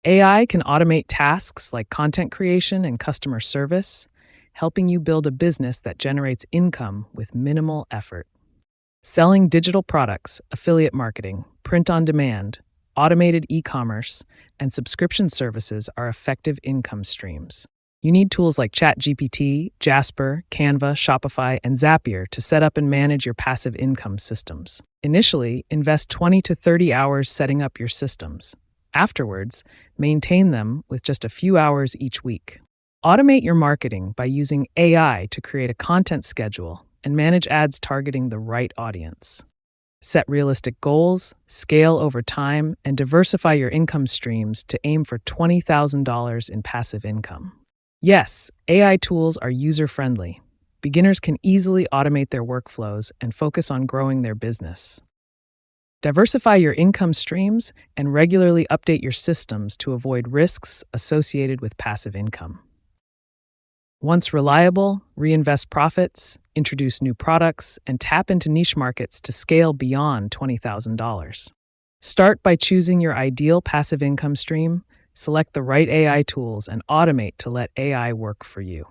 AI can automate tasks like content creation and customer service, helping you build a business that generates income with minimal effort. Selling digital products, affiliate marketing, print on demand, automated e commerce, and subscription services are effective income streams. You need tools like ChatGPT, Jasper, Canva, Shopify, and Zapier to set up and manage your passive income systems. Initially, invest 20 to 30 hours setting up your systems. Afterwards, maintain them with just a few hours each week. Automate your marketing by using AI to create a content schedule and manage ads targeting the right audience. Set realistic goals, scale over time, and diversify your income streams to aim for $20,000 in passive income. Yes, AI tools are user-friendly. Beginners can easily automate their workflows and focus on growing their business. Diversify your income streams and regularly update your systems to avoid risks associated with passive income. Once reliable, reinvest profits, introduce new products, and tap into niche markets to scale beyond $20,000. Start by choosing your ideal passive income stream, select the right AI tools, and automate to let AI work for you.